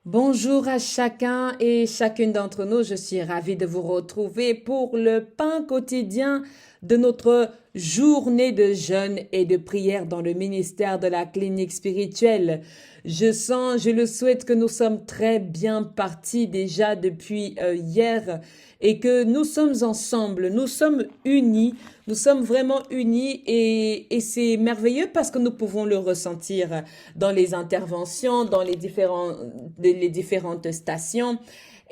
Bonjour à chacun et chacune d'entre nous. Je suis ravie de vous retrouver pour le pain quotidien de notre journée de jeûne et de prière dans le ministère de la clinique spirituelle. Je le souhaite que nous sommes très bien partis déjà depuis hier et que nous sommes ensemble, nous sommes unis, nous sommes vraiment unis et c'est merveilleux parce que nous pouvons le ressentir dans les interventions, dans les différentes stations.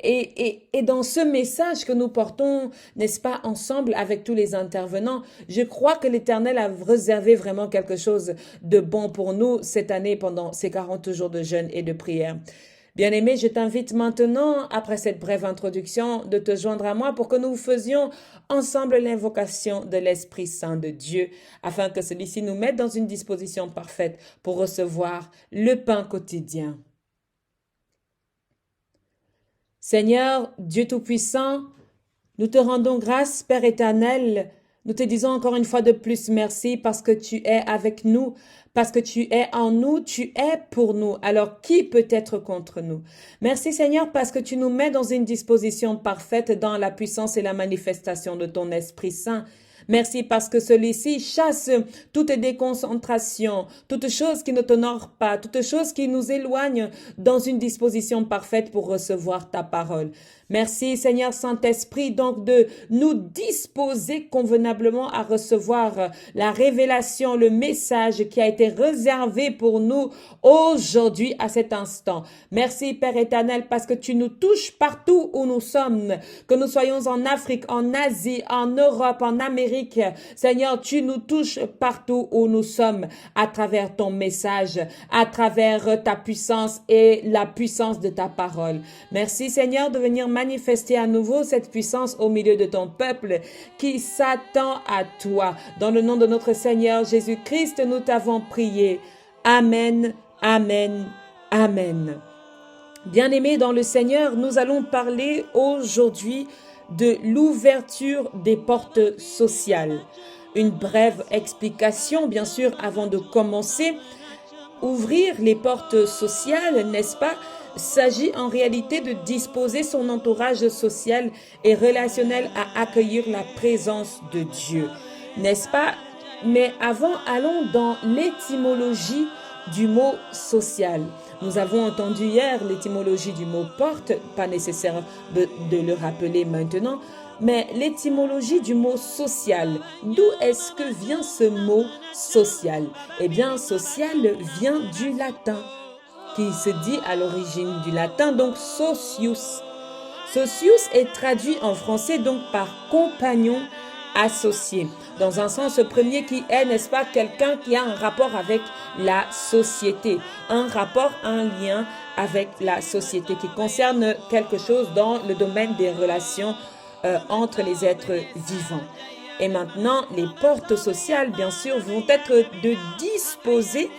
Et dans ce message que nous portons, n'est-ce pas, ensemble avec tous les intervenants, je crois que l'Éternel a réservé vraiment quelque chose de bon pour nous cette année pendant ces 40 jours de jeûne et de prière. Bien-aimé, je t'invite maintenant, après cette brève introduction, de te joindre à moi pour que nous faisions ensemble l'invocation de l'Esprit Saint de Dieu, afin que celui-ci nous mette dans une disposition parfaite pour recevoir le pain quotidien. Seigneur, Dieu Tout-Puissant, nous te rendons grâce, Père éternel. Nous te disons encore une fois de plus merci parce que tu es avec nous, parce que tu es en nous, tu es pour nous. Alors qui peut être contre nous? Merci Seigneur parce que tu nous mets dans une disposition parfaite dans la puissance et la manifestation de ton Esprit Saint. Merci parce que celui-ci chasse toute déconcentration, toute chose qui ne t'honore pas, toute chose qui nous éloigne dans une disposition parfaite pour recevoir ta parole. Merci Seigneur Saint-Esprit donc de nous disposer convenablement à recevoir la révélation, le message qui a été réservé pour nous aujourd'hui à cet instant. Merci Père éternel parce que tu nous touches partout où nous sommes, que nous soyons en Afrique, en Asie, en Europe, en Amérique. Seigneur, tu nous touches partout où nous sommes à travers ton message, à travers ta puissance et la puissance de ta parole. Merci Seigneur de venir manifester à nouveau cette puissance au milieu de ton peuple qui s'attend à toi. Dans le nom de notre Seigneur Jésus-Christ, nous t'avons prié. Amen, amen, amen. Bien-aimés dans le Seigneur, nous allons parler aujourd'hui de l'ouverture des portes sociales. Une brève explication, bien sûr, avant de commencer. Ouvrir les portes sociales, n'est-ce pas, s'agit en réalité de disposer son entourage social et relationnel à accueillir la présence de Dieu, n'est-ce pas? Mais avant, allons dans l'étymologie du mot social. Nous avons entendu hier l'étymologie du mot porte, pas nécessaire de le rappeler maintenant, mais l'étymologie du mot social. D'où est-ce que vient ce mot social? Eh bien, social vient du latin, qui se dit à l'origine du latin, donc socius. Socius est traduit en français donc par compagnon, associé, dans un sens premier qui est, n'est-ce pas, quelqu'un qui a un rapport avec la société, un rapport, un lien avec la société, qui concerne quelque chose dans le domaine des relations entre les êtres vivants. Et maintenant, les portes sociales, bien sûr, vont être de disposer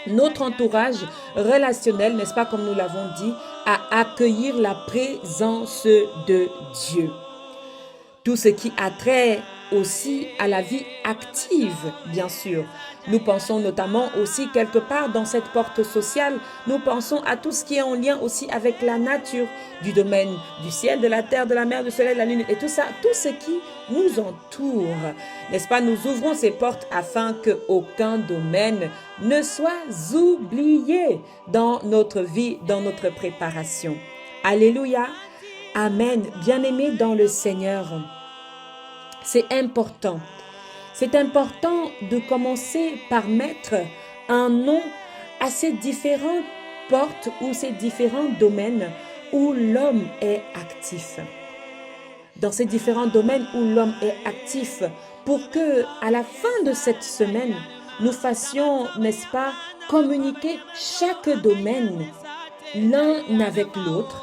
notre entourage relationnel, n'est-ce pas, comme nous l'avons dit, à accueillir la présence de Dieu. Tout ce qui a trait aussi à la vie active, bien sûr. Nous pensons notamment aussi quelque part dans cette porte sociale, nous pensons à tout ce qui est en lien aussi avec la nature, du domaine du ciel, de la terre, de la mer, du soleil, de la lune, et tout ça, tout ce qui nous entoure. N'est-ce pas? Nous ouvrons ces portes afin qu'aucun domaine ne soit oublié dans notre vie, dans notre préparation. Alléluia. Amen. Bien-aimés dans le Seigneur. C'est important. C'est important de commencer par mettre un nom à ces différentes portes ou ces différents domaines où l'homme est actif. Dans ces différents domaines où l'homme est actif, pour que à la fin de cette semaine, nous fassions, n'est-ce pas, communiquer chaque domaine l'un avec l'autre,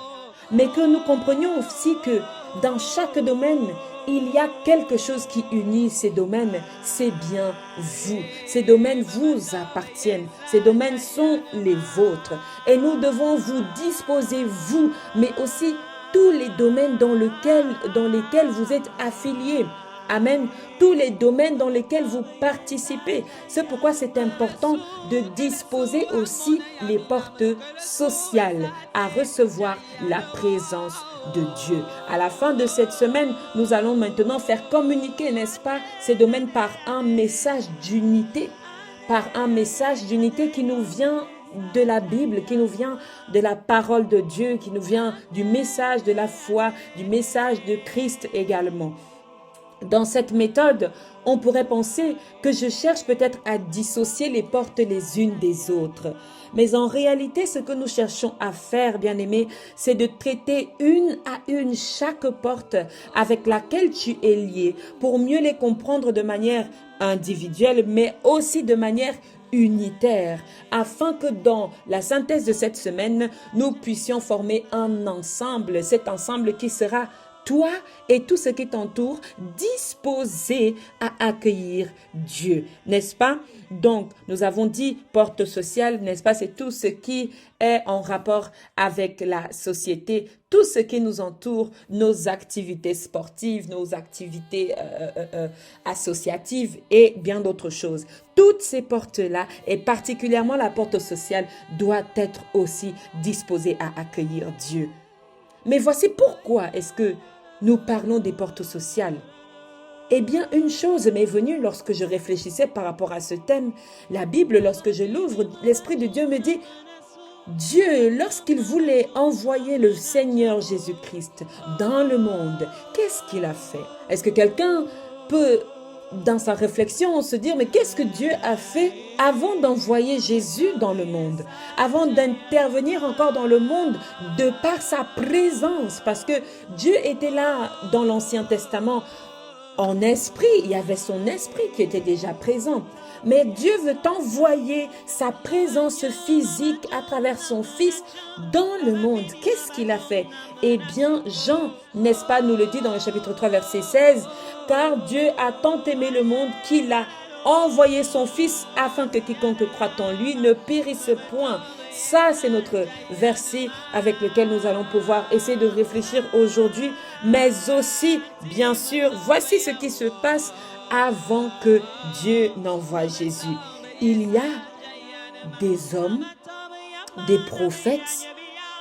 mais que nous comprenions aussi que dans chaque domaine, il y a quelque chose qui unit ces domaines, c'est bien vous. Ces domaines vous appartiennent, ces domaines sont les vôtres. Et nous devons vous disposer, vous, mais aussi tous les domaines dans lesquels vous êtes affiliés Amen. Tous les domaines dans lesquels vous participez. C'est pourquoi c'est important de disposer aussi les portes sociales à recevoir la présence de Dieu. À la fin de cette semaine, nous allons maintenant faire communiquer, n'est-ce pas, ces domaines par un message d'unité. Par un message d'unité qui nous vient de la Bible, qui nous vient de la parole de Dieu, qui nous vient du message de la foi, du message de Christ également. Dans cette méthode, on pourrait penser que je cherche peut-être à dissocier les portes les unes des autres. Mais en réalité, ce que nous cherchons à faire, bien-aimés, c'est de traiter une à une chaque porte avec laquelle tu es lié pour mieux les comprendre de manière individuelle, mais aussi de manière unitaire, afin que dans la synthèse de cette semaine, nous puissions former un ensemble, cet ensemble qui sera toi et tout ce qui t'entoure disposés à accueillir Dieu, n'est-ce pas? Donc, nous avons dit porte sociale, n'est-ce pas? C'est tout ce qui est en rapport avec la société, tout ce qui nous entoure, nos activités sportives, nos activités associatives et bien d'autres choses. Toutes ces portes-là, et particulièrement la porte sociale, doit être aussi disposée à accueillir Dieu. Mais voici pourquoi est-ce que nous parlons des portes sociales. Eh bien, une chose m'est venue lorsque je réfléchissais par rapport à ce thème. La Bible, lorsque je l'ouvre, l'Esprit de Dieu me dit, Dieu, lorsqu'il voulait envoyer le Seigneur Jésus-Christ dans le monde, qu'est-ce qu'il a fait? Est-ce que quelqu'un peut, dans sa réflexion, se dire, mais qu'est-ce que Dieu a fait avant d'envoyer Jésus dans le monde, avant d'intervenir encore dans le monde de par sa présence? Parce que Dieu était là dans l'Ancien Testament en esprit, il y avait son esprit qui était déjà présent. Mais Dieu veut envoyer sa présence physique à travers son Fils dans le monde. Qu'est-ce qu'il a fait? Eh bien, Jean, n'est-ce pas, nous le dit dans le chapitre 3, verset 16, « Car Dieu a tant aimé le monde qu'il a envoyé son Fils afin que quiconque croit en lui ne périsse point. » Ça, c'est notre verset avec lequel nous allons pouvoir essayer de réfléchir aujourd'hui. Mais aussi, bien sûr, voici ce qui se passe avant que Dieu n'envoie Jésus. Il y a des hommes, des prophètes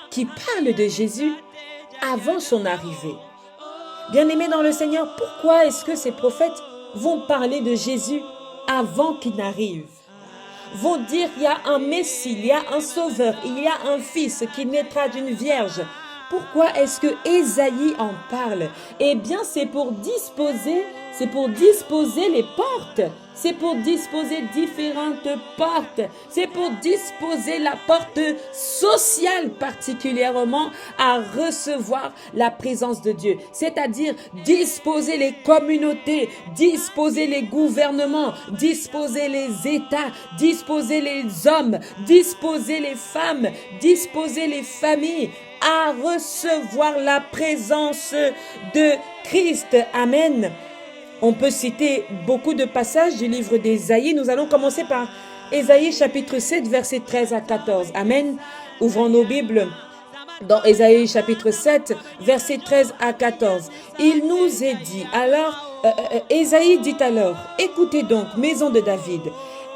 qui parlent de Jésus avant son arrivée. Bien-aimés dans le Seigneur, pourquoi est-ce que ces prophètes vont parler de Jésus avant qu'il n'arrive? Vont dire qu'il y a un Messie, il y a un Sauveur, il y a un Fils qui naîtra d'une vierge. Pourquoi est-ce que Ésaïe en parle? Eh bien, c'est pour disposer les portes. C'est pour disposer différentes portes. C'est pour disposer la porte sociale particulièrement à recevoir la présence de Dieu. C'est-à-dire disposer les communautés, disposer les gouvernements, disposer les États, disposer les hommes, disposer les femmes, disposer les familles à recevoir la présence de Christ. Amen. On peut citer beaucoup de passages du livre d'Ésaïe. Nous allons commencer par Ésaïe chapitre 7, versets 13 à 14. Amen. Ouvrons nos Bibles dans Ésaïe chapitre 7, versets 13 à 14. Il nous est dit, alors, Ésaïe dit alors, écoutez donc, maison de David,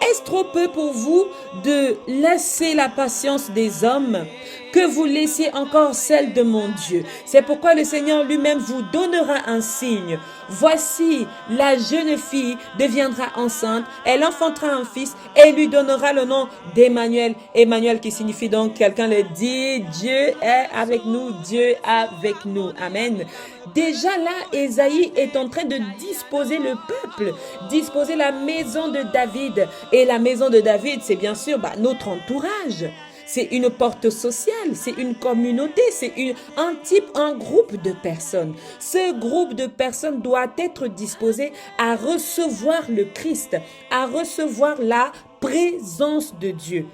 est-ce trop peu pour vous de laisser la patience des hommes, que vous laissiez encore celle de mon Dieu? C'est pourquoi le Seigneur lui-même vous donnera un signe. Voici, la jeune fille deviendra enceinte, elle enfantera un fils et lui donnera le nom d'Emmanuel. Emmanuel qui signifie donc, quelqu'un le dit, Dieu est avec nous, Dieu est avec nous. Amen. Déjà là, Ésaïe est en train de disposer le peuple, disposer la maison de David. Et la maison de David, c'est bien sûr notre entourage. C'est une porte sociale, c'est une communauté, c'est un groupe de personnes. Ce groupe de personnes doit être disposé à recevoir le Christ, à recevoir la présence de Dieu.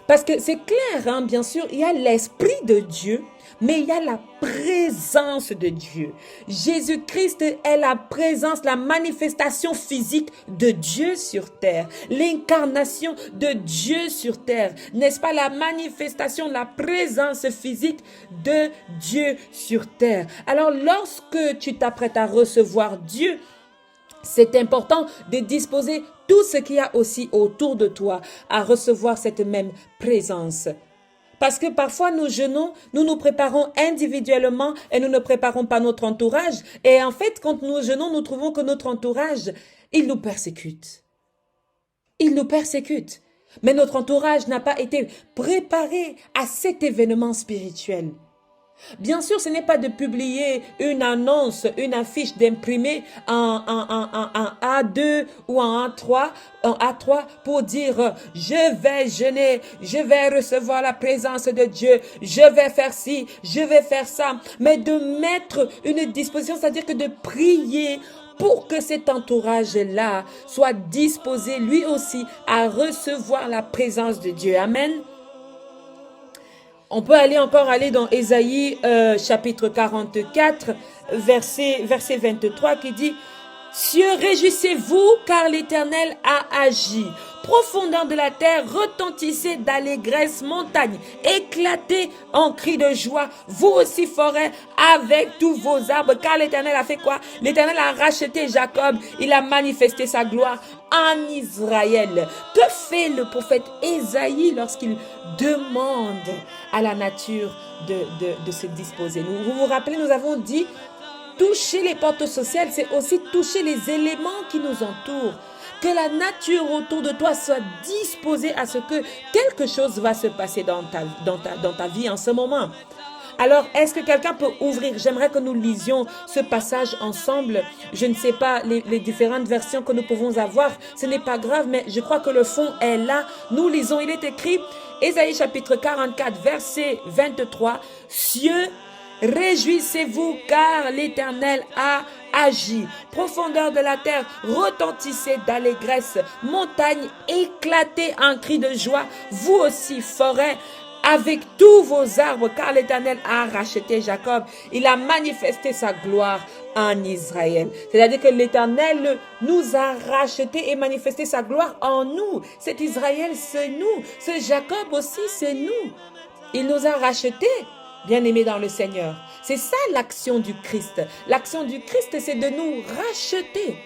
Parce que c'est clair, bien sûr, il y a l'Esprit de Dieu, mais il y a la présence de Dieu. Jésus-Christ est la présence, la manifestation physique de Dieu sur terre. L'incarnation de Dieu sur terre. N'est-ce pas la manifestation, la présence physique de Dieu sur terre? Alors, lorsque tu t'apprêtes à recevoir Dieu, C'est important de disposer tout ce qu'il y a aussi autour de toi à recevoir cette même présence. Parce que parfois nous jeûnons, nous nous préparons individuellement et nous ne préparons pas notre entourage. Et en fait, quand nous jeûnons, nous trouvons que notre entourage, il nous persécute. Il nous persécute. Mais notre entourage n'a pas été préparé à cet événement spirituel. Bien sûr, ce n'est pas de publier une annonce, une affiche d'imprimer en A2 ou en A3 pour dire je vais jeûner, je vais recevoir la présence de Dieu, je vais faire ci, je vais faire ça, mais de mettre une disposition, c'est-à-dire que de prier pour que cet entourage-là soit disposé lui aussi à recevoir la présence de Dieu. Amen. On peut aller dans Ésaïe chapitre 44, verset 23 qui dit « Cieux, réjouissez-vous car l'Éternel a agi. Profondeur de la terre, retentissez d'allégresse, montagne, éclatez en cris de joie, vous aussi forêt, avec tous vos arbres. » Car l'Éternel a fait quoi? L'Éternel a racheté Jacob, il a manifesté sa gloire en Israël. Que fait le prophète Ésaïe lorsqu'il demande à la nature de se disposer? Vous vous rappelez, nous avons dit, toucher les portes sociales, c'est aussi toucher les éléments qui nous entourent. Que la nature autour de toi soit disposée à ce que quelque chose va se passer dans ta vie en ce moment. Alors, est-ce que quelqu'un peut ouvrir? J'aimerais que nous lisions ce passage ensemble. Je ne sais pas les différentes versions que nous pouvons avoir. Ce n'est pas grave, mais je crois que le fond est là. Nous lisons, il est écrit, Ésaïe chapitre 44, verset 23. « Cieux, réjouissez-vous car l'Éternel a agi. Profondeur de la terre, retentissez d'allégresse. Montagne, éclatez en cris de joie. Vous aussi, forêt, avec tous vos arbres, car l'Éternel a racheté Jacob. Il a manifesté sa gloire en Israël. » C'est-à-dire que l'Éternel nous a racheté et manifesté sa gloire en nous. Cet Israël, c'est nous. Ce Jacob aussi, c'est nous. Il nous a rachetés. Bien-aimés dans le Seigneur, c'est ça l'action du Christ. L'action du Christ, c'est de nous racheter.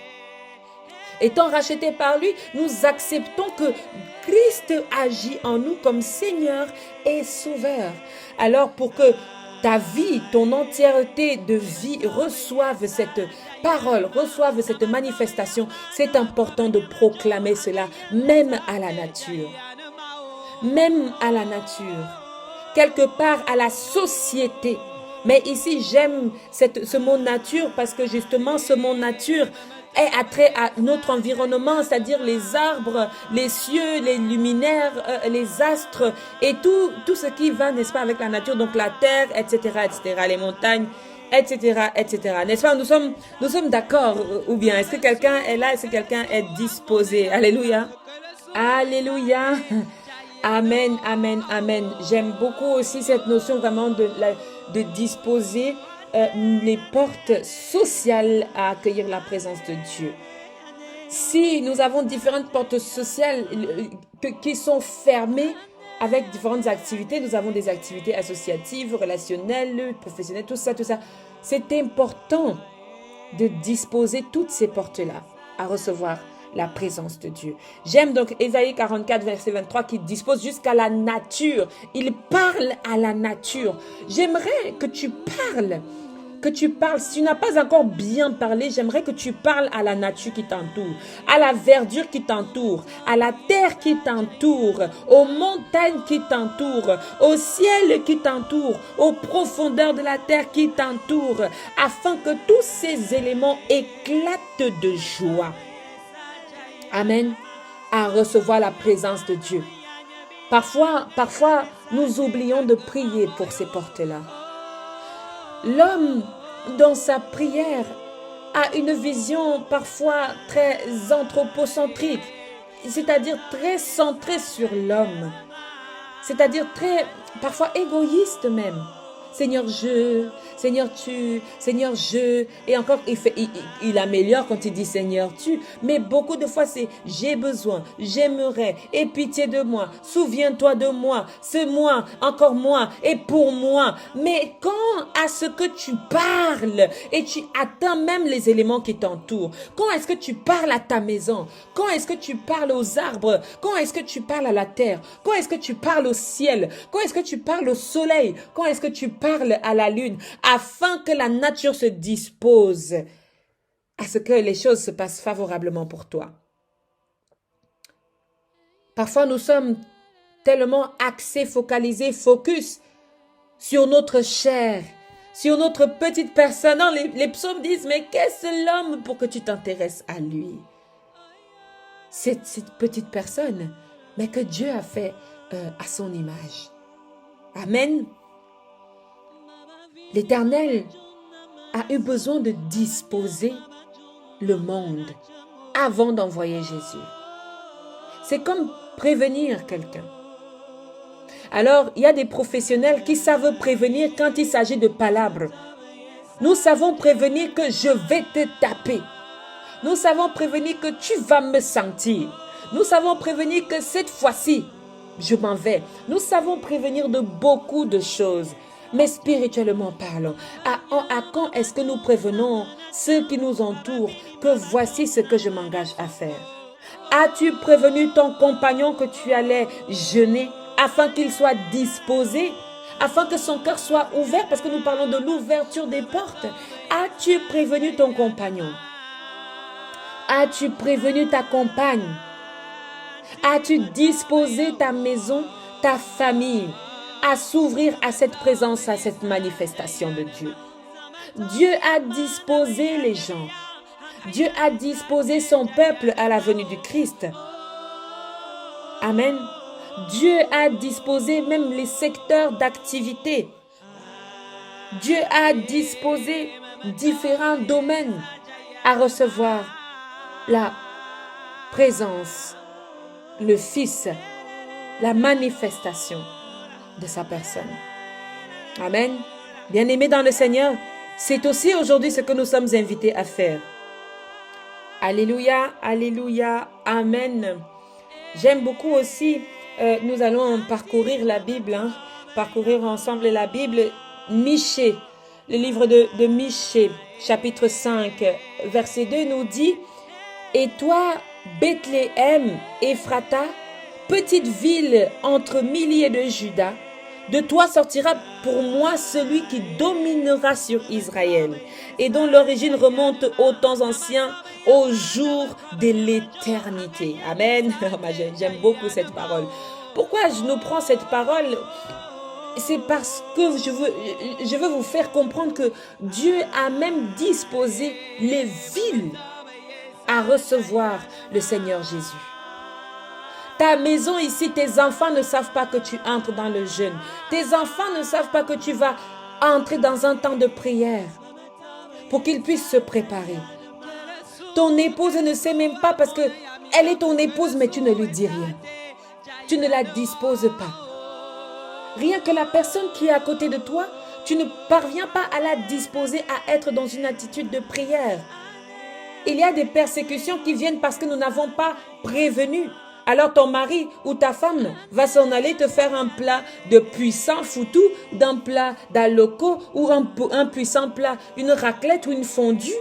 Étant rachetés par lui, nous acceptons que Christ agit en nous comme Seigneur et Sauveur. Alors pour que ta vie, ton entièreté de vie reçoive cette parole, reçoive cette manifestation, c'est important de proclamer cela, même à la nature. Même à la nature. Quelque part à la société. Mais ici, j'aime ce mot nature parce que justement, ce mot nature est attrait à notre environnement, c'est-à-dire les arbres, les cieux, les luminaires, les astres et tout ce qui va, n'est-ce pas, avec la nature, donc la terre, etc., les montagnes, etc., etc. N'est-ce pas, nous sommes d'accord ou bien? Est-ce que quelqu'un est là? Est-ce que quelqu'un est disposé? Alléluia. Alléluia. Amen, amen, amen. J'aime beaucoup aussi cette notion vraiment de disposer les portes sociales à accueillir la présence de Dieu. Si nous avons différentes portes sociales qui sont fermées avec différentes activités, nous avons des activités associatives, relationnelles, professionnelles, tout ça. C'est important de disposer toutes ces portes-là à recevoir la présence de Dieu. J'aime donc Ésaïe 44, verset 23 qui dispose jusqu'à la nature. Il parle à la nature. J'aimerais que tu parles. Si tu n'as pas encore bien parlé, j'aimerais que tu parles à la nature qui t'entoure, à la verdure qui t'entoure, à la terre qui t'entoure, aux montagnes qui t'entourent, au ciel qui t'entoure, aux profondeurs de la terre qui t'entoure, afin que tous ces éléments éclatent de joie. Amen. À recevoir la présence de Dieu. Parfois, nous oublions de prier pour ces portes-là. L'homme, dans sa prière, a une vision parfois très anthropocentrique, c'est-à-dire très centrée sur l'homme, c'est-à-dire très, parfois égoïste même. Seigneur, Seigneur, Seigneur, et encore, il améliore quand il dit Seigneur, tu, mais beaucoup de fois, c'est j'ai besoin, j'aimerais, aie pitié de moi, souviens-toi de moi, c'est moi, encore moi, et pour moi. Mais quand à ce que tu parles, et tu atteins même les éléments qui t'entourent, quand est-ce que tu parles à ta maison, quand est-ce que tu parles aux arbres, quand est-ce que tu parles à la terre, quand est-ce que tu parles au ciel, quand est-ce que tu parles au soleil, quand est-ce que tu parles à la lune, afin que la nature se dispose à ce que les choses se passent favorablement pour toi. Parfois, nous sommes tellement axés, focalisés, focus sur notre chair, sur notre petite personne. Non, les psaumes disent, mais qu'est-ce l'homme pour que tu t'intéresses à lui? Cette petite personne, mais que Dieu a fait à son image. Amen. L'Éternel a eu besoin de disposer le monde avant d'envoyer Jésus. C'est comme prévenir quelqu'un. Alors, il y a des professionnels qui savent prévenir quand il s'agit de palabres. Nous savons prévenir que je vais te taper. Nous savons prévenir que tu vas me sentir. Nous savons prévenir que cette fois-ci, je m'en vais. Nous savons prévenir de beaucoup de choses. Mais spirituellement parlant, à quand est-ce que nous prévenons ceux qui nous entourent que voici ce que je m'engage à faire? As-tu prévenu ton compagnon que tu allais jeûner afin qu'il soit disposé, afin que son cœur soit ouvert, parce que nous parlons de l'ouverture des portes? As-tu prévenu ton compagnon? As-tu prévenu ta compagne? As-tu disposé ta maison, ta famille à s'ouvrir à cette présence, à cette manifestation de Dieu? Dieu a disposé les gens. Dieu a disposé son peuple à la venue du Christ. Amen. Dieu a disposé même les secteurs d'activité. Dieu a disposé différents domaines à recevoir la présence, le Fils, la manifestation de sa personne. Amen. Bien-aimés dans le Seigneur, c'est aussi aujourd'hui ce que nous sommes invités à faire. Alléluia, alléluia, amen. J'aime beaucoup aussi, nous allons parcourir la Bible, parcourir ensemble la Bible. Michée, le livre de Michée, chapitre 5, verset 2 nous dit: « Et toi, Bethléem, Ephrata, petite ville entre milliers de Juda, de toi sortira pour moi celui qui dominera sur Israël et dont l'origine remonte aux temps anciens, au jour de l'éternité. » Amen. J'aime beaucoup cette parole. Pourquoi je nous prends cette parole? C'est parce que je veux vous faire comprendre que Dieu a même disposé les villes à recevoir le Seigneur Jésus. Ta maison ici, tes enfants ne savent pas que tu entres dans le jeûne. Tes enfants ne savent pas que tu vas entrer dans un temps de prière pour qu'ils puissent se préparer. Ton épouse ne sait même pas parce qu'elle est ton épouse, mais tu ne lui dis rien. Tu ne la disposes pas. Rien que la personne qui est à côté de toi, tu ne parviens pas à la disposer à être dans une attitude de prière. Il y a des persécutions qui viennent parce que nous n'avons pas prévenu. Alors ton mari ou ta femme va s'en aller te faire un plat de puissant foutou, d'un plat d'aloko ou un puissant plat, une raclette ou une fondue.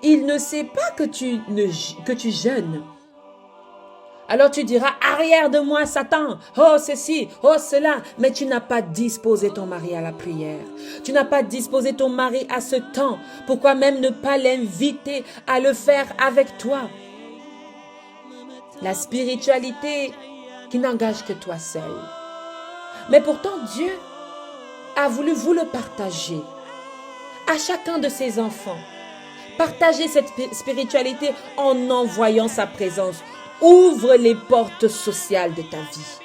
Il ne sait pas que tu jeûnes. Alors tu diras: arrière de moi Satan, oh ceci, oh cela. Mais tu n'as pas disposé ton mari à la prière. Tu n'as pas disposé ton mari à ce temps. Pourquoi même ne pas l'inviter à le faire avec toi? La spiritualité qui n'engage que toi seul. Mais pourtant Dieu a voulu vous le partager à chacun de ses enfants. Partagez cette spiritualité en envoyant sa présence. Ouvre les portes sociales de ta vie.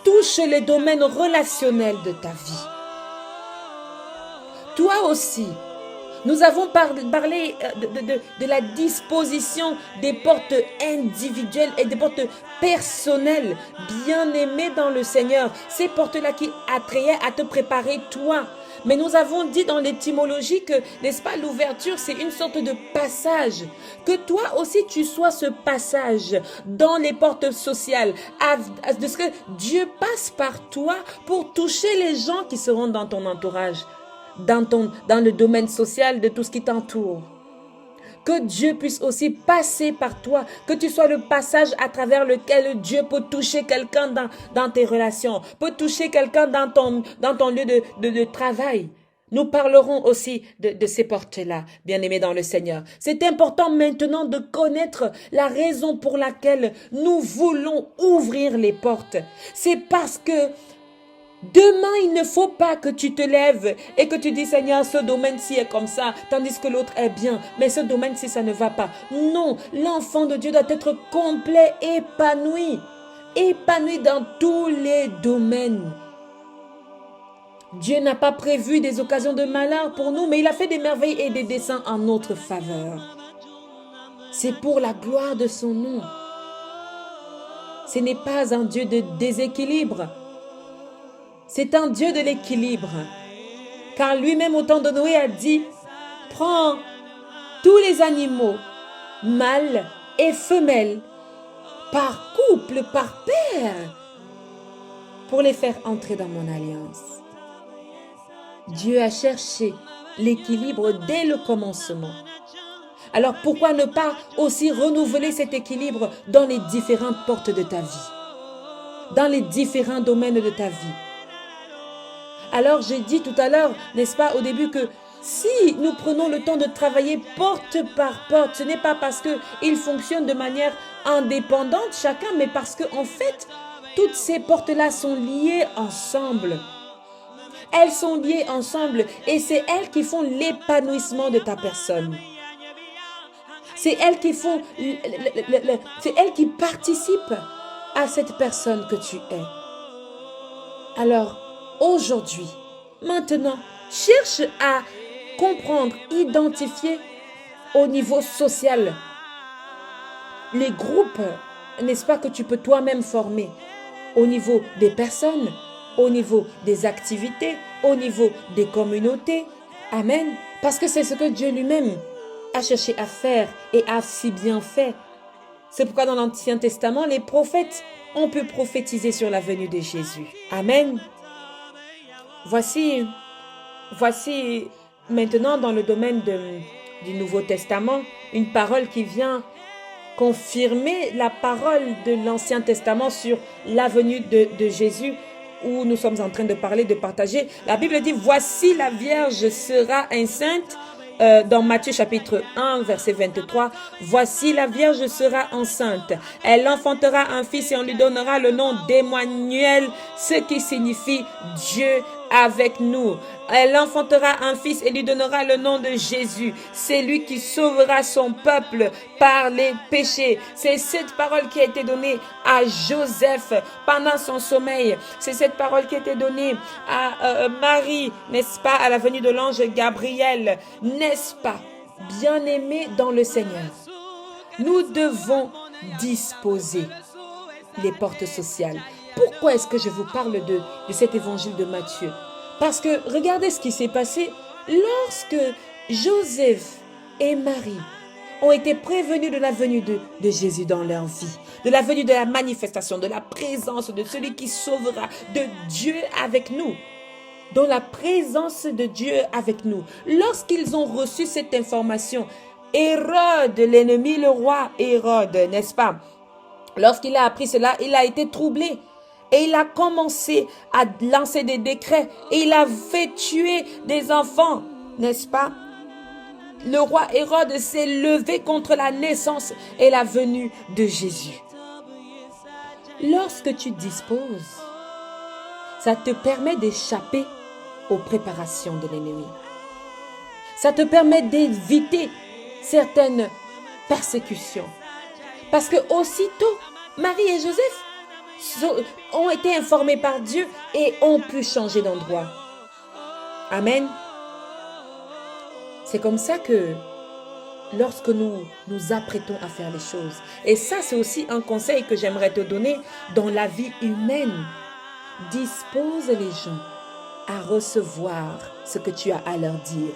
Touche les domaines relationnels de ta vie. Toi aussi, Nous avons parlé de la disposition des portes individuelles et des portes personnelles, bien-aimées dans le Seigneur. Ces portes-là qui attrayaient à te préparer toi. Mais nous avons dit dans l'étymologie que, n'est-ce pas, l'ouverture, c'est une sorte de passage. Que toi aussi, tu sois ce passage dans les portes sociales. De ce que Dieu passe par toi pour toucher les gens qui seront dans ton entourage, dans le domaine social de tout ce qui t'entoure. Que Dieu puisse aussi passer par toi, que tu sois le passage à travers lequel Dieu peut toucher quelqu'un dans tes relations, peut toucher quelqu'un dans ton lieu de travail. Nous parlerons aussi de ces portes-là, bien-aimés dans le Seigneur. C'est important maintenant de connaître la raison pour laquelle nous voulons ouvrir les portes. C'est parce que demain, il ne faut pas que tu te lèves et que tu dis, Seigneur, ce domaine-ci est comme ça, tandis que l'autre est bien, mais ce domaine-ci, ça ne va pas. Non, l'enfant de Dieu doit être complet, épanoui dans tous les domaines. Dieu n'a pas prévu des occasions de malheur pour nous, mais il a fait des merveilles et des desseins en notre faveur. C'est pour la gloire de son nom. Ce n'est pas un Dieu de déséquilibre. C'est un Dieu de l'équilibre. Car lui-même au temps de Noé a dit, prends tous les animaux, mâles et femelles, par couple, par paire, pour les faire entrer dans mon alliance. Dieu a cherché l'équilibre dès le commencement. Alors pourquoi ne pas aussi renouveler cet équilibre dans les différentes portes de ta vie, dans les différents domaines de ta vie? Alors j'ai dit tout à l'heure, n'est-ce pas, au début, que si nous prenons le temps de travailler porte par porte, ce n'est pas parce qu'ils fonctionnent de manière indépendante chacun, mais parce qu'en fait, toutes ces portes-là sont liées ensemble. Elles sont liées ensemble et c'est elles qui font l'épanouissement de ta personne. C'est elles qui font, c'est elles qui participent à cette personne que tu es. Alors, aujourd'hui, maintenant, cherche à comprendre, identifier au niveau social les groupes, n'est-ce pas, que tu peux toi-même former au niveau des personnes, au niveau des activités, au niveau des communautés. Amen. Parce que c'est ce que Dieu lui-même a cherché à faire et a si bien fait. C'est pourquoi dans l'Ancien Testament, les prophètes ont pu prophétiser sur la venue de Jésus. Amen. Voici maintenant dans le domaine du Nouveau Testament, une parole qui vient confirmer la parole de l'Ancien Testament sur la venue de Jésus, où nous sommes en train de parler, de partager. La Bible dit, voici la Vierge sera enceinte. Dans Matthieu chapitre 1, verset 23, voici la Vierge sera enceinte. Elle enfantera un fils et on lui donnera le nom d'Emmanuel, ce qui signifie Dieu avec nous. Elle enfantera un fils et lui donnera le nom de Jésus. C'est lui qui sauvera son peuple par les péchés. C'est cette parole qui a été donnée à Joseph pendant son sommeil. C'est cette parole qui a été donnée à Marie, n'est-ce pas, à la venue de l'ange Gabriel. N'est-ce pas, bien-aimés dans le Seigneur? Nous devons disposer les portes sociales. Pourquoi est-ce que je vous parle de cet évangile de Matthieu? Parce que regardez ce qui s'est passé lorsque Joseph et Marie ont été prévenus de la venue de Jésus dans leur vie, de la venue de la manifestation, de la présence de celui qui sauvera, de Dieu avec nous, dont la présence de Dieu avec nous. Lorsqu'ils ont reçu cette information, Hérode, l'ennemi, le roi Hérode, n'est-ce pas? Lorsqu'il a appris cela, il a été troublé. Et il a commencé à lancer des décrets. Et il a fait tuer des enfants, n'est-ce pas? Le roi Hérode s'est levé contre la naissance et la venue de Jésus. Lorsque tu disposes, ça te permet d'échapper aux préparations de l'ennemi. Ça te permet d'éviter certaines persécutions. Parce que aussitôt, Marie et Joseph ont été informés par Dieu et ont pu changer d'endroit. Amen. C'est comme ça que lorsque nous nous apprêtons à faire les choses, et ça c'est aussi un conseil que j'aimerais te donner dans la vie humaine, dispose les gens à recevoir ce que tu as à leur dire.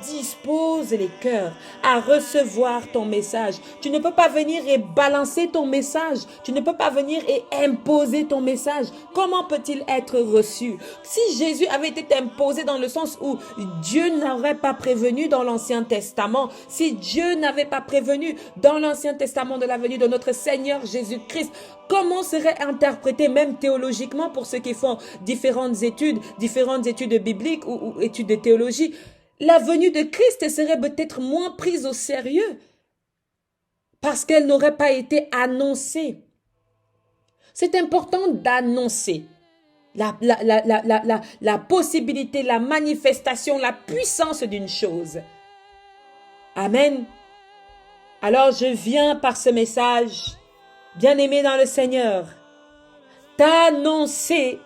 Dispose les cœurs à recevoir ton message. Tu ne peux pas venir et balancer ton message. Tu ne peux pas venir et imposer ton message. Comment peut-il être reçu? Si Jésus avait été imposé dans le sens où Dieu n'aurait pas prévenu dans l'Ancien Testament, si Dieu n'avait pas prévenu dans l'Ancien Testament de la venue de notre Seigneur Jésus-Christ, comment serait interprété même théologiquement pour ceux qui font différentes études bibliques ou études de théologie, la venue de Christ serait peut-être moins prise au sérieux parce qu'elle n'aurait pas été annoncée. C'est important d'annoncer la possibilité, la manifestation, la puissance d'une chose. Amen. Alors je viens par ce message, bien-aimé dans le Seigneur, t'annoncer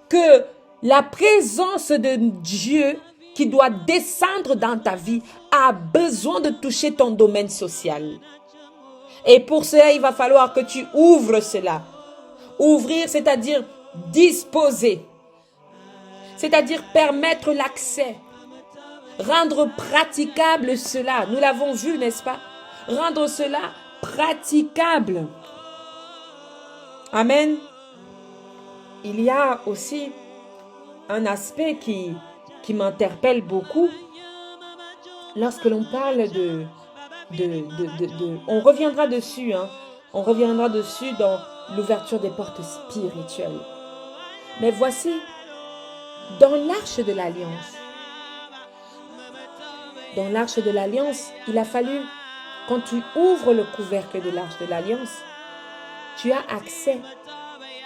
que la présence de Dieu qui doit descendre dans ta vie a besoin de toucher ton domaine social. Et pour cela, il va falloir que tu ouvres cela. Ouvrir, c'est-à-dire disposer. C'est-à-dire permettre l'accès. Rendre praticable cela. Nous l'avons vu, n'est-ce pas? Rendre cela praticable. Amen. Il y a aussi un aspect qui m'interpelle beaucoup lorsque l'on parle on reviendra dessus, on reviendra dessus dans l'ouverture des portes spirituelles. Mais voici, dans l'arche de l'alliance, il a fallu, quand tu ouvres le couvercle de l'arche de l'alliance, tu as accès,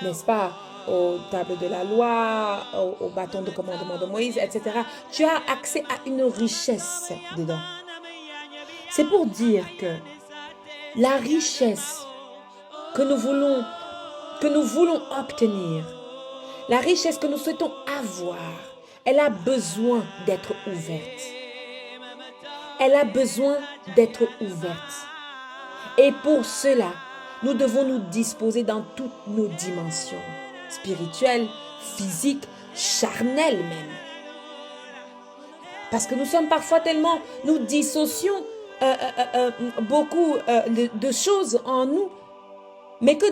n'est-ce pas, aux tables de la loi, au bâton de commandement de Moïse, etc. Tu as accès à une richesse dedans. C'est pour dire que la richesse que nous voulons obtenir, la richesse que nous souhaitons avoir, elle a besoin d'être ouverte. Elle a besoin d'être ouverte. Et pour cela, nous devons nous disposer dans toutes nos dimensions. Spirituelle, physique, charnelle même. Parce que nous sommes parfois tellement, nous dissocions beaucoup de choses en nous, mais que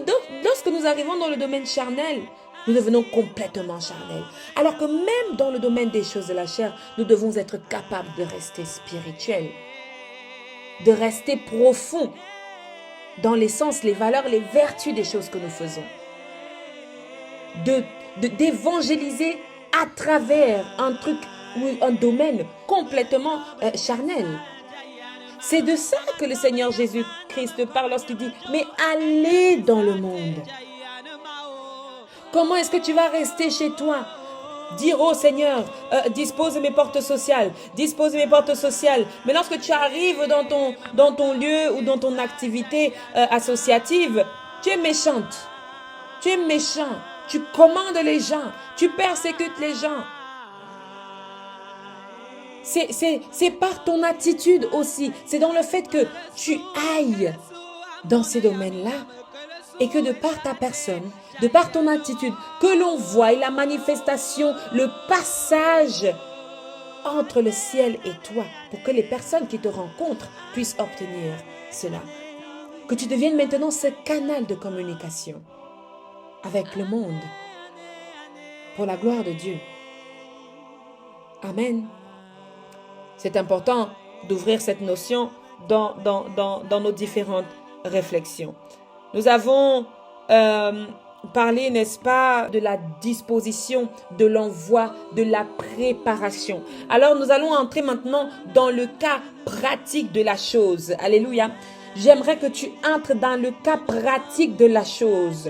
lorsque nous arrivons dans le domaine charnel, nous devenons complètement charnels. Alors que même dans le domaine des choses de la chair, nous devons être capables de rester spirituels, de rester profonds dans l'essence, les valeurs, les vertus des choses que nous faisons. D'évangéliser à travers un truc ou un domaine complètement charnel. C'est de ça que le Seigneur Jésus-Christ parle lorsqu'il dit « Mais allez dans le monde ». Comment est-ce que tu vas rester chez toi? Dire au Seigneur, dispose mes portes sociales, dispose mes portes sociales. Mais lorsque tu arrives dans ton lieu ou dans ton activité associative, tu es méchante, tu es méchant. Tu commandes les gens, tu persécutes les gens. C'est par ton attitude aussi. C'est dans le fait que tu ailles dans ces domaines-là et que de par ta personne, de par ton attitude, que l'on voie la manifestation, le passage entre le ciel et toi pour que les personnes qui te rencontrent puissent obtenir cela. Que tu deviennes maintenant ce canal de communication avec le monde, pour la gloire de Dieu. Amen. C'est important d'ouvrir cette notion dans nos différentes réflexions. Nous avons parlé, n'est-ce pas, de la disposition, de l'envoi, de la préparation. Alors nous allons entrer maintenant dans le cas pratique de la chose. Alléluia. J'aimerais que tu entres dans le cas pratique de la chose.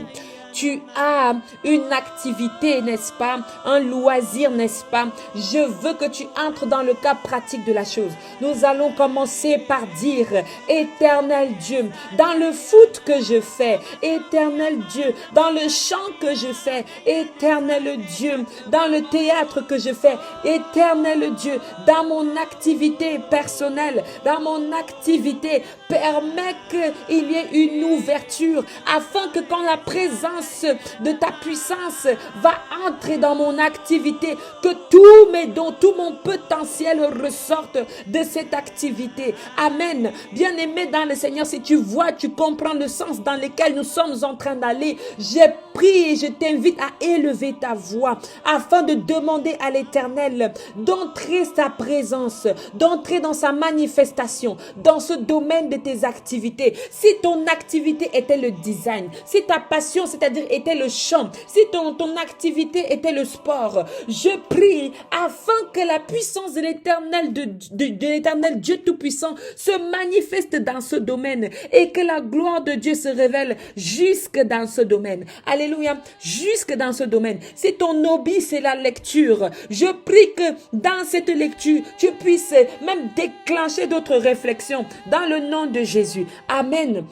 tu as une activité, n'est-ce pas? Un loisir, n'est-ce pas? Je veux que tu entres dans le cas pratique de la chose. Nous allons commencer par dire, Éternel Dieu, dans le foot que je fais, Éternel Dieu, dans le chant que je fais, Éternel Dieu, dans le théâtre que je fais, Éternel Dieu, dans mon activité personnelle, dans mon activité, permets qu'il y ait une ouverture afin que quand la présence de ta puissance va entrer dans mon activité, que tous mes dons, tout mon potentiel ressorte de cette activité. Amen. Bien-aimé dans le Seigneur, si tu vois, tu comprends le sens dans lequel nous sommes en train d'aller, j'ai prie et je t'invite à élever ta voix afin de demander à l'Éternel d'entrer sa présence, d'entrer dans sa manifestation, dans ce domaine de tes activités. Si ton activité était le design, si ta passion, c'est-à-dire était le chant, si ton activité était le sport, je prie afin que la puissance de l'Éternel, de l'Éternel Dieu Tout-Puissant se manifeste dans ce domaine et que la gloire de Dieu se révèle jusque dans ce domaine. Alléluia, jusque dans ce domaine. Si ton hobby c'est la lecture, je prie que dans cette lecture, tu puisses même déclencher d'autres réflexions dans le nom de Jésus. Amen.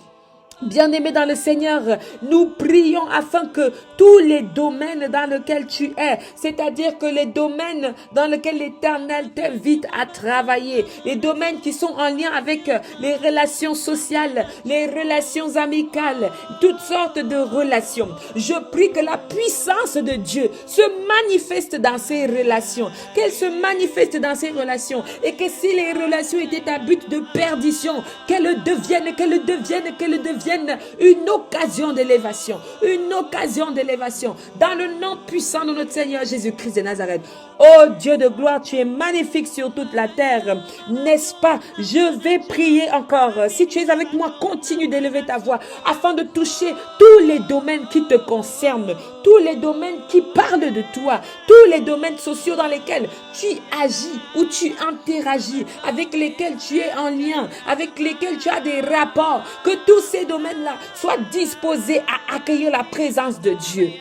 Bien-aimé dans le Seigneur, nous prions afin que tous les domaines dans lesquels tu es, c'est-à-dire que les domaines dans lesquels l'Éternel t'invite à travailler, les domaines qui sont en lien avec les relations sociales, les relations amicales, toutes sortes de relations. Je prie que la puissance de Dieu se manifeste dans ces relations, qu'elle se manifeste dans ces relations et que si les relations étaient à but de perdition, qu'elles deviennent une occasion d'élévation, dans le nom puissant de notre Seigneur Jésus-Christ de Nazareth. Oh Dieu de gloire, tu es magnifique sur toute la terre, n'est-ce pas? Je vais prier encore. Si tu es avec moi, continue d'élever ta voix afin de toucher tous les domaines qui te concernent, tous les domaines qui parlent de toi, tous les domaines sociaux dans lesquels tu agis ou tu interagis, avec lesquels tu es en lien, avec lesquels tu as des rapports, que tous ces domaines-là soient disposés à accueillir la présence de Dieu.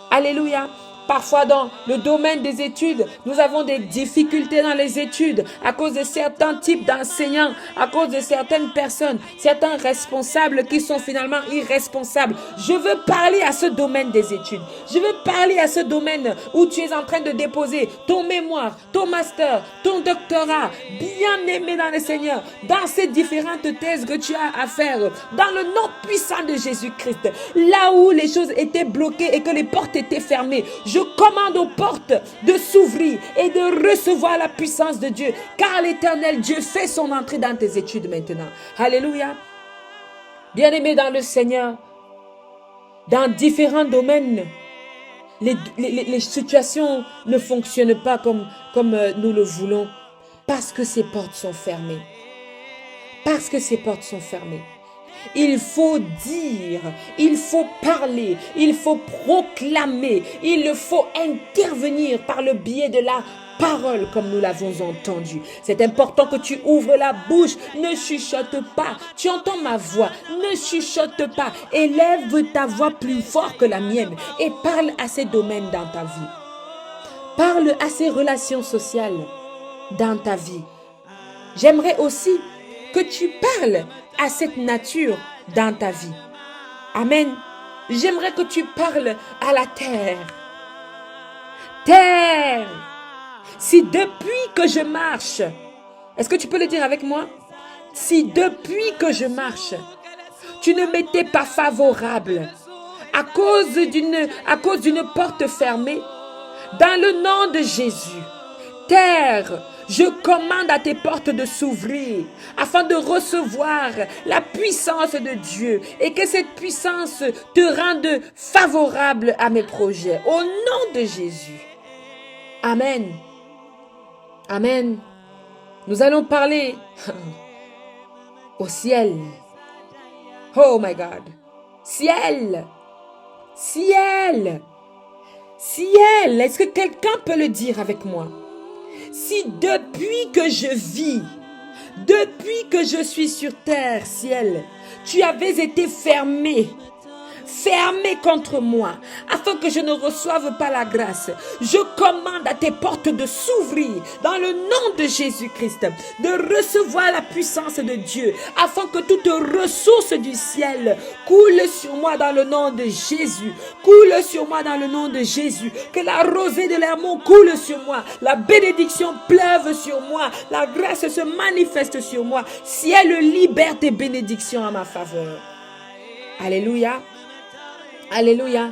Alléluia. Parfois dans le domaine des études, nous avons des difficultés dans les études à cause de certains types d'enseignants, à cause de certaines personnes, certains responsables qui sont finalement irresponsables. Je veux parler à ce domaine des études. Je veux parler à ce domaine où tu es en train de déposer ton mémoire, ton master, ton doctorat, bien aimé dans le Seigneur, dans ces différentes thèses que tu as à faire, dans le nom puissant de Jésus-Christ, là où les choses étaient bloquées et que les portes étaient fermées. Je commande aux portes de s'ouvrir et de recevoir la puissance de Dieu, car l'Éternel Dieu fait son entrée dans tes études maintenant. Alléluia. Bien-aimés dans le Seigneur, dans différents domaines, les situations ne fonctionnent pas comme nous le voulons, parce que ces portes sont fermées. Parce que ces portes sont fermées. Il faut dire, il faut parler, il faut proclamer, il faut intervenir par le biais de la parole comme nous l'avons entendu. C'est important que tu ouvres la bouche, ne chuchote pas. Tu entends ma voix, ne chuchote pas. Élève ta voix plus fort que la mienne et parle à ces domaines dans ta vie. Parle à ces relations sociales dans ta vie. J'aimerais aussi que tu parles à cette nature dans ta vie. Amen. J'aimerais que tu parles à la terre. Terre, si depuis que je marche, est-ce que tu peux le dire avec moi? Si depuis que je marche, tu ne m'étais pas favorable à cause d'une porte fermée, dans le nom de Jésus, terre, je commande à tes portes de s'ouvrir afin de recevoir la puissance de Dieu et que cette puissance te rende favorable à mes projets. Au nom de Jésus. Amen. Amen. Nous allons parler au ciel. Oh my God. Ciel. Ciel. Ciel. Est-ce que quelqu'un peut le dire avec moi? Si depuis que je vis, depuis que je suis sur terre, ciel, tu avais été fermé fermées contre moi, afin que je ne reçoive pas la grâce. Je commande à tes portes de s'ouvrir dans le nom de Jésus-Christ, de recevoir la puissance de Dieu, afin que toute ressource du ciel coule sur moi dans le nom de Jésus. Coule sur moi dans le nom de Jésus. Que la rosée de l'amour coule sur moi. La bénédiction pleuve sur moi. La grâce se manifeste sur moi. Ciel, libère tes bénédictions à ma faveur. Alléluia. Alléluia.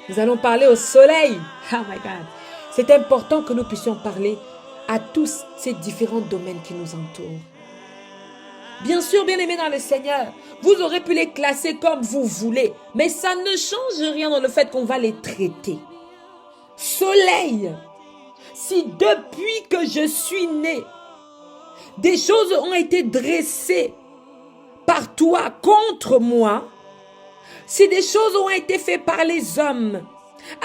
Nous allons parler au soleil. Oh my God. C'est important que nous puissions parler à tous ces différents domaines qui nous entourent. Bien sûr, bien-aimés dans le Seigneur, vous aurez pu les classer comme vous voulez, mais ça ne change rien dans le fait qu'on va les traiter. Soleil, si depuis que je suis né, des choses ont été dressées par toi contre moi, si des choses ont été faites par les hommes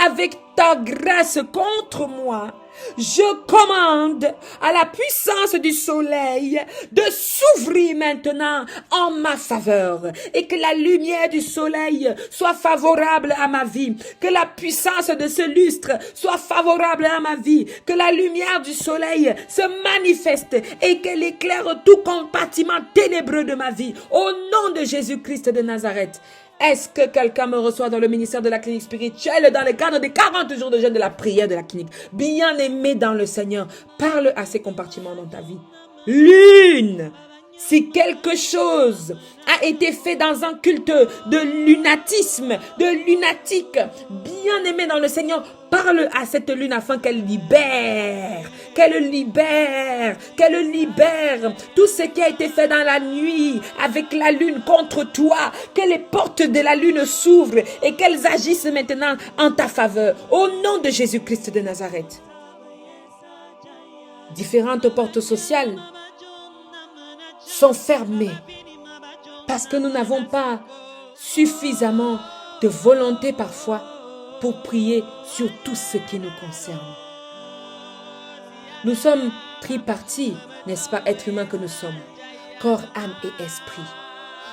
avec ta grâce contre moi, je commande à la puissance du soleil de s'ouvrir maintenant en ma faveur et que la lumière du soleil soit favorable à ma vie, que la puissance de ce lustre soit favorable à ma vie, que la lumière du soleil se manifeste et qu'elle éclaire tout compartiment ténébreux de ma vie au nom de Jésus-Christ de Nazareth. Est-ce que quelqu'un me reçoit dans le ministère de la clinique spirituelle dans le cadre des 40 jours de jeûne de la prière de la clinique? Bien-aimé dans le Seigneur, parle à ces compartiments dans ta vie. Lune, si quelque chose a été fait dans un culte de lunatisme, de lunatique, bien-aimé dans le Seigneur, parle à cette lune afin qu'elle libère tout ce qui a été fait dans la nuit avec la lune contre toi, que les portes de la lune s'ouvrent et qu'elles agissent maintenant en ta faveur, au nom de Jésus-Christ de Nazareth. Différentes portes sociales sont fermées parce que nous n'avons pas suffisamment de volonté parfois pour prier sur tout ce qui nous concerne. Nous sommes tripartis, n'est-ce pas, êtres humains que nous sommes, corps, âme et esprit.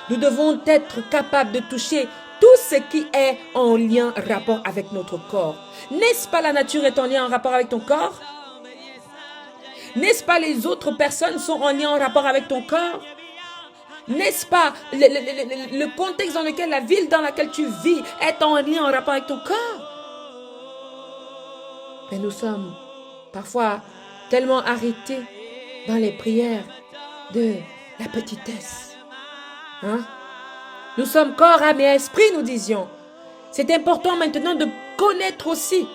Nous devons être capables de toucher tout ce qui est en lien, rapport avec notre corps. N'est-ce pas la nature est en lien, en rapport avec ton corps? N'est-ce pas les autres personnes sont en lien, en rapport avec ton corps? N'est-ce pas le contexte dans lequel, la ville dans laquelle tu vis est en lien, en rapport avec ton corps? Mais nous sommes parfois tellement arrêtés dans les prières de la petitesse. Nous sommes corps, âme et esprit, nous disions. C'est important maintenant de connaître aussi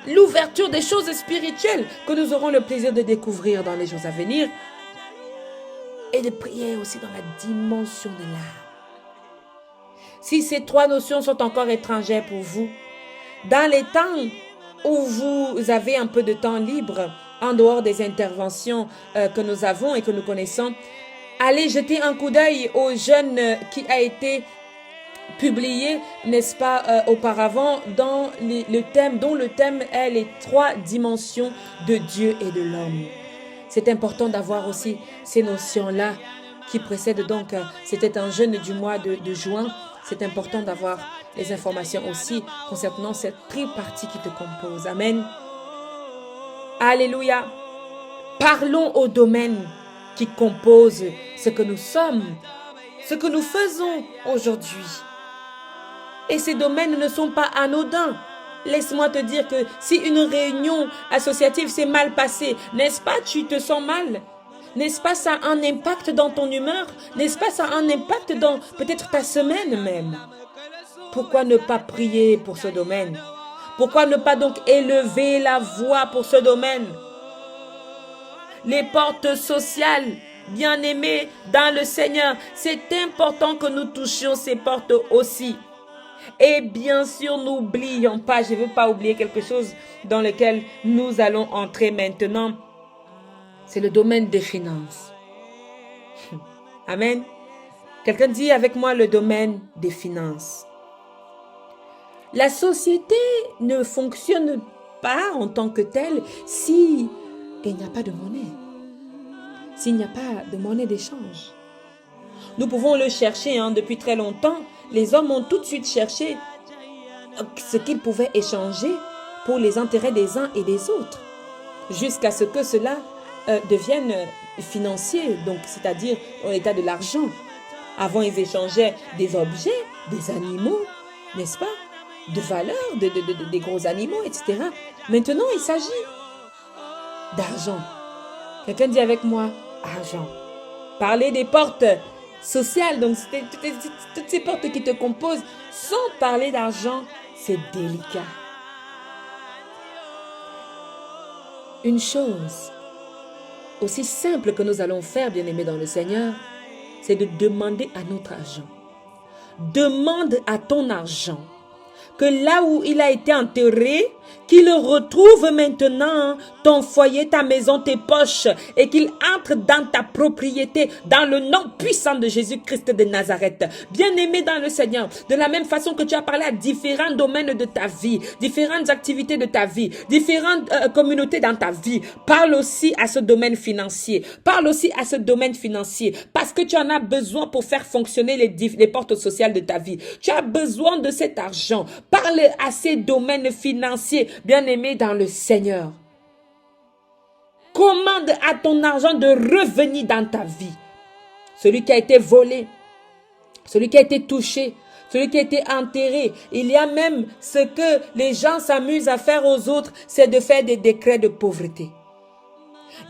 l'ouverture des choses spirituelles que nous aurons le plaisir de découvrir dans les jours à venir et de prier aussi dans la dimension de l'âme. Si ces trois notions sont encore étrangères pour vous, dans les temps où vous avez un peu de temps libre, en dehors des interventions que nous avons et que nous connaissons, allez jeter un coup d'œil au jeûne qui a été publié, n'est-ce pas, auparavant, dont le thème est les trois dimensions de Dieu et de l'homme. C'est important d'avoir aussi ces notions-là qui précèdent donc, c'était un jeûne du mois de juin. C'est important d'avoir les informations aussi concernant cette tripartie qui te compose. Amen. Alléluia. Parlons au domaine qui compose ce que nous sommes, ce que nous faisons aujourd'hui. Et ces domaines ne sont pas anodins. Laisse-moi te dire que si une réunion associative s'est mal passée, n'est-ce pas, tu te sens mal? N'est-ce pas, ça a un impact dans ton humeur? N'est-ce pas, ça a un impact dans peut-être ta semaine même? Pourquoi ne pas prier pour ce domaine? Pourquoi ne pas donc élever la voix pour ce domaine? Les portes sociales, bien-aimés dans le Seigneur, c'est important que nous touchions ces portes aussi. Et bien sûr, n'oublions pas, je ne veux pas oublier quelque chose dans lequel nous allons entrer maintenant. C'est le domaine des finances. Amen. Quelqu'un dit avec moi le domaine des finances. La société ne fonctionne pas en tant que telle si il n'y a pas de monnaie. S'il n'y a pas de monnaie d'échange. Nous pouvons le chercher depuis très longtemps. Les hommes ont tout de suite cherché ce qu'ils pouvaient échanger pour les intérêts des uns et des autres, jusqu'à ce que cela devienne financier, donc c'est-à-dire en état de l'argent. Avant, ils échangeaient des objets, des animaux, n'est-ce pas? De valeurs, des gros animaux, etc. Maintenant, il s'agit d'argent. Quelqu'un dit avec moi, argent. Parler des portes sociales, donc toutes ces portes qui te composent, sans parler d'argent, c'est délicat. Une chose aussi simple que nous allons faire, bien-aimés dans le Seigneur, c'est de demander à notre argent. Demande à ton argent que là où il a été enterré, qu'il retrouve maintenant ton foyer, ta maison, tes poches et qu'il entre dans ta propriété dans le nom puissant de Jésus-Christ de Nazareth. Bien-aimé dans le Seigneur, de la même façon que tu as parlé à différents domaines de ta vie, différentes activités de ta vie, différentes communautés dans ta vie, parle aussi à ce domaine financier. Parle aussi à ce domaine financier parce que tu en as besoin pour faire fonctionner les portes sociales de ta vie. Tu as besoin de cet argent. Parle à ces domaines financiers, bien-aimés dans le Seigneur. Commande à ton argent de revenir dans ta vie. Celui qui a été volé, celui qui a été touché, celui qui a été enterré. Il y a même ce que les gens s'amusent à faire aux autres, c'est de faire des décrets de pauvreté,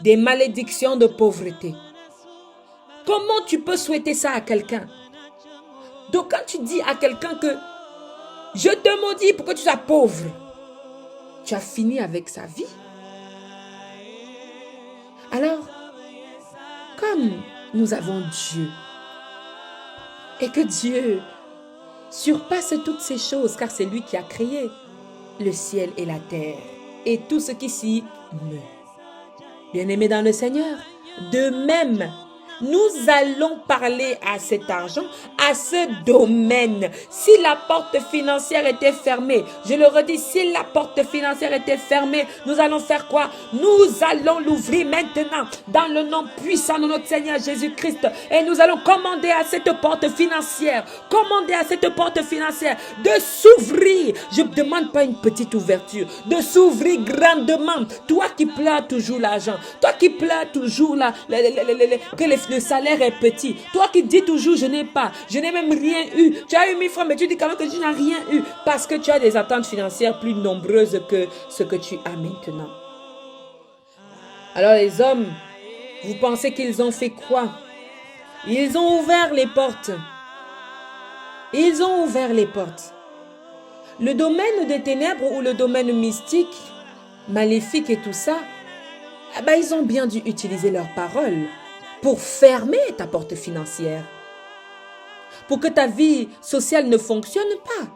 des malédictions de pauvreté. Comment tu peux souhaiter ça à quelqu'un? Donc quand tu dis à quelqu'un que je te maudis pour que tu sois pauvre, tu as fini avec sa vie. Alors, comme nous avons Dieu, et que Dieu surpasse toutes ces choses, car c'est lui qui a créé le ciel et la terre, et tout ce qui s'y meut. Bien-aimés dans le Seigneur, de même, nous allons parler à cet argent, à ce domaine. Si la porte financière était fermée, je le redis, si la porte financière était fermée, nous allons faire quoi? Nous allons l'ouvrir maintenant dans le nom puissant de notre Seigneur Jésus-Christ. Et nous allons commander à cette porte financière, de s'ouvrir. Je ne demande pas une petite ouverture, de s'ouvrir grandement. Toi qui pleures toujours l'argent, toi qui pleures toujours que le salaire est petit, toi qui dis toujours je n'ai pas, je n'ai même rien eu, tu as eu 1000 francs mais tu dis quand même que tu n'as rien eu parce que tu as des attentes financières plus nombreuses que ce que tu as maintenant. Alors les hommes, vous pensez qu'ils ont fait quoi? Ils ont ouvert les portes. Ils ont ouvert les portes. Le domaine des ténèbres ou le domaine mystique, maléfique et tout ça, ils ont bien dû utiliser leurs paroles pour fermer ta porte financière. Pour que ta vie sociale ne fonctionne pas.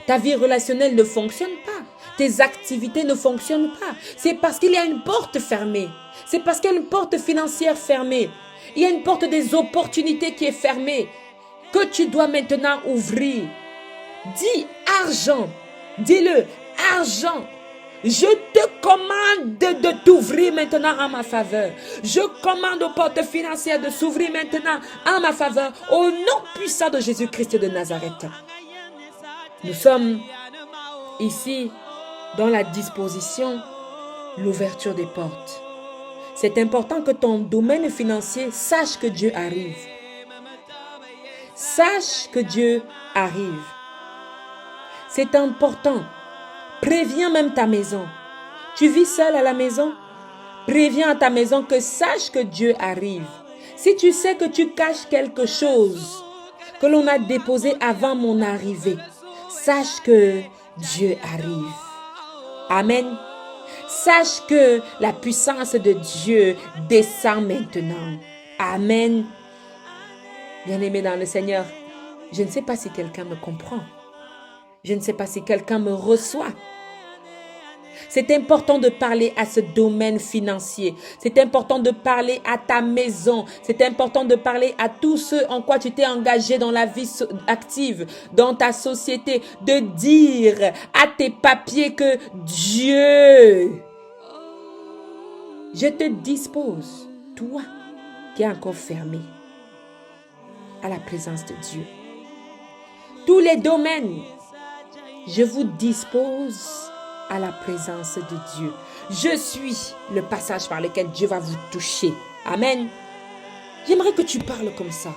Ta vie relationnelle ne fonctionne pas. Tes activités ne fonctionnent pas. C'est parce qu'il y a une porte fermée. C'est parce qu'il y a une porte financière fermée. Il y a une porte des opportunités qui est fermée. Que tu dois maintenant ouvrir. Dis argent. Dis-le, argent. Je te commande de t'ouvrir maintenant en ma faveur. Je commande aux portes financières de s'ouvrir maintenant en ma faveur au nom puissant de Jésus-Christ de Nazareth. Nous sommes ici dans la disposition, l'ouverture des portes. C'est important que ton domaine financier sache que Dieu arrive. Sache que Dieu arrive. C'est important. Préviens même ta maison. Tu vis seul à la maison? Préviens à ta maison que sache que Dieu arrive. Si tu sais que tu caches quelque chose que l'on a déposé avant mon arrivée, sache que Dieu arrive. Amen. Sache que la puissance de Dieu descend maintenant. Amen. Bien-aimé dans le Seigneur, je ne sais pas si quelqu'un me comprend. Je ne sais pas si quelqu'un me reçoit. C'est important de parler à ce domaine financier. C'est important de parler à ta maison. C'est important de parler à tous ceux en quoi tu t'es engagé dans la vie active, dans ta société. De dire à tes papiers que Dieu, je te dispose, toi qui es encore fermé à la présence de Dieu. Tous les domaines je vous dispose à la présence de Dieu. Je suis le passage par lequel Dieu va vous toucher. Amen. J'aimerais que tu parles comme ça.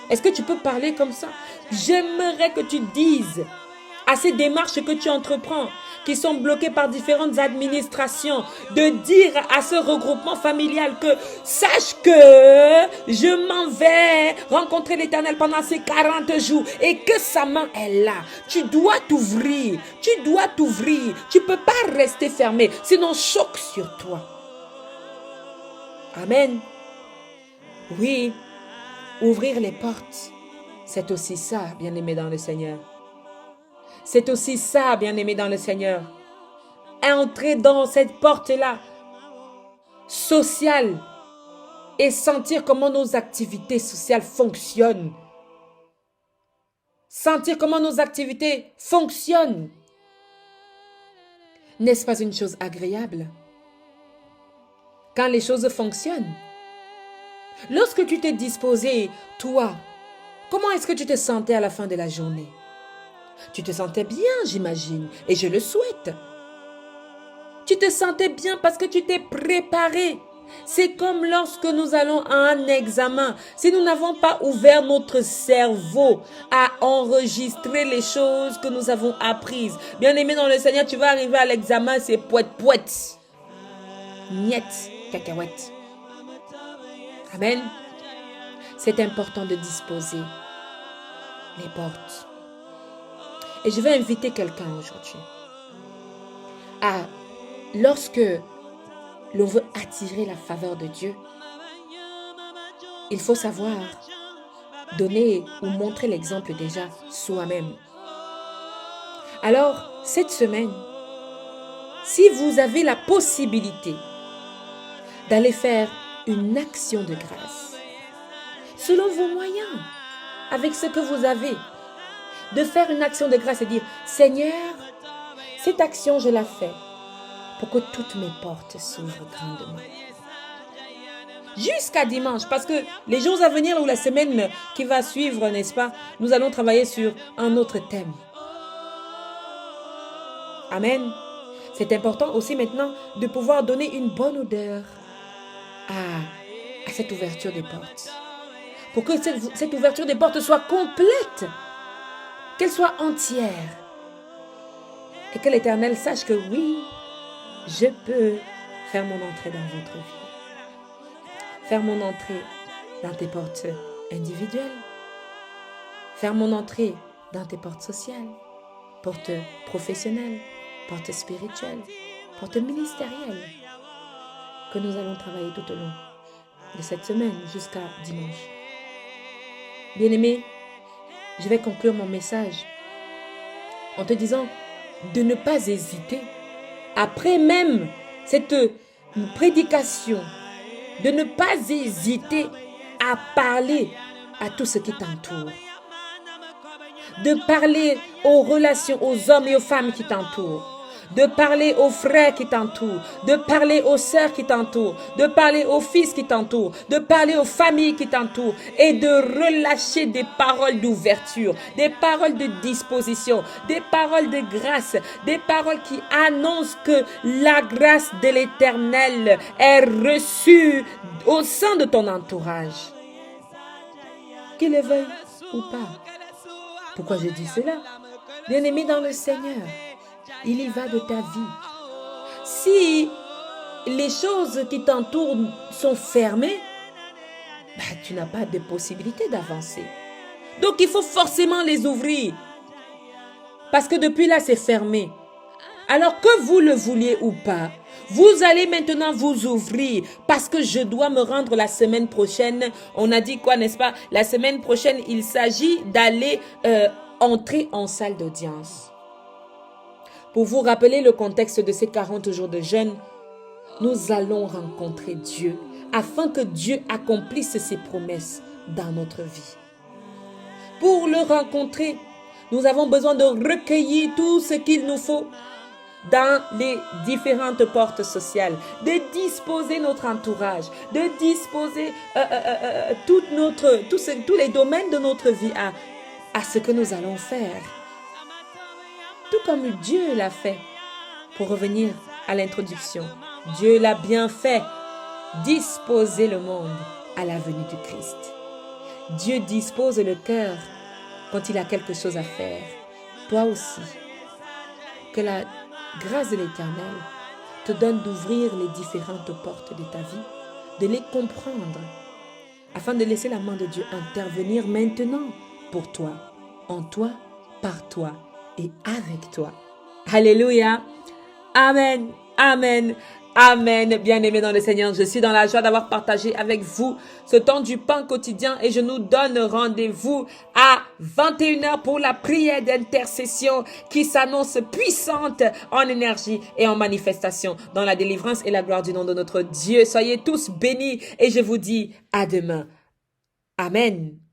Est-ce que tu peux parler comme ça? J'aimerais que tu dises à ces démarches que tu entreprends, qui sont bloquées par différentes administrations, de dire à ce regroupement familial que sache que je m'en vais rencontrer l'Éternel pendant ces 40 jours et que sa main est là. Tu dois t'ouvrir, tu dois t'ouvrir. Tu ne peux pas rester fermé, sinon choc sur toi. Amen. Oui, ouvrir les portes, c'est aussi ça, bien-aimé dans le Seigneur. C'est aussi ça, bien-aimé dans le Seigneur. Entrer dans cette porte-là, sociale, et sentir comment nos activités sociales fonctionnent. Sentir comment nos activités fonctionnent. N'est-ce pas une chose agréable? Quand les choses fonctionnent. Lorsque tu t'es disposé, toi, comment est-ce que tu te sentais à la fin de la journée? Tu te sentais bien, j'imagine, et je le souhaite. Tu te sentais bien parce que tu t'es préparé. C'est comme lorsque nous allons à un examen. Si nous n'avons pas ouvert notre cerveau à enregistrer les choses que nous avons apprises. Bien-aimé dans le Seigneur, tu vas arriver à l'examen, c'est pouette. Niet, cacahuète. Amen. C'est important de disposer les portes. Et je vais inviter quelqu'un aujourd'hui lorsque l'on veut attirer la faveur de Dieu, il faut savoir donner ou montrer l'exemple déjà soi-même. Alors, cette semaine, si vous avez la possibilité d'aller faire une action de grâce, selon vos moyens, avec ce que vous avez, de faire une action de grâce et dire, Seigneur, cette action, je la fais pour que toutes mes portes s'ouvrent grandement. Jusqu'à dimanche, parce que les jours à venir ou la semaine qui va suivre, n'est-ce pas, nous allons travailler sur un autre thème. Amen. C'est important aussi maintenant de pouvoir donner une bonne odeur à cette ouverture des portes. Pour que cette ouverture des portes soit complète, qu'elle soit entière. Et que l'Éternel sache que oui, je peux faire mon entrée dans votre vie. Faire mon entrée dans tes portes individuelles. Faire mon entrée dans tes portes sociales, portes professionnelles, portes spirituelles, portes ministérielles. Que nous allons travailler tout au long de cette semaine jusqu'à dimanche. Bien-aimé, je vais conclure mon message en te disant de ne pas hésiter, après même cette prédication, de ne pas hésiter à parler à tout ce qui t'entoure. De parler aux relations, aux hommes et aux femmes qui t'entourent. De parler aux frères qui t'entourent, de parler aux sœurs qui t'entourent, de parler aux fils qui t'entourent, de parler aux familles qui t'entourent et de relâcher des paroles d'ouverture, des paroles de disposition, des paroles de grâce, des paroles qui annoncent que la grâce de l'Éternel est reçue au sein de ton entourage. Qu'il le veuille ou pas. Pourquoi je dis cela? Bien-aimé dans le Seigneur, il y va de ta vie. Si les choses qui t'entourent sont fermées, tu n'as pas de possibilité d'avancer. Donc il faut forcément les ouvrir. Parce que depuis là, c'est fermé. Alors que vous le vouliez ou pas, vous allez maintenant vous ouvrir parce que je dois me rendre la semaine prochaine. On a dit quoi, n'est-ce pas? La semaine prochaine, il s'agit d'aller entrer en salle d'audience. Pour vous rappeler le contexte de ces 40 jours de jeûne, nous allons rencontrer Dieu afin que Dieu accomplisse ses promesses dans notre vie. Pour le rencontrer, nous avons besoin de recueillir tout ce qu'il nous faut dans les différentes portes sociales, de disposer notre entourage, de disposer tous les domaines de notre vie à ce que nous allons faire. tout comme Dieu l'a fait. Pour revenir à l'introduction, Dieu l'a bien fait, disposer le monde à la venue du Christ. Dieu dispose le cœur quand il a quelque chose à faire. Toi aussi, que la grâce de l'Éternel te donne d'ouvrir les différentes portes de ta vie, de les comprendre, afin de laisser la main de Dieu intervenir maintenant pour toi, en toi, par toi et avec toi. Alléluia. Amen. Amen. Amen. Bien-aimés dans le Seigneur, je suis dans la joie d'avoir partagé avec vous ce temps du pain quotidien et je nous donne rendez-vous à 21h pour la prière d'intercession qui s'annonce puissante en énergie et en manifestation dans la délivrance et la gloire du nom de notre Dieu. Soyez tous bénis et je vous dis à demain. Amen.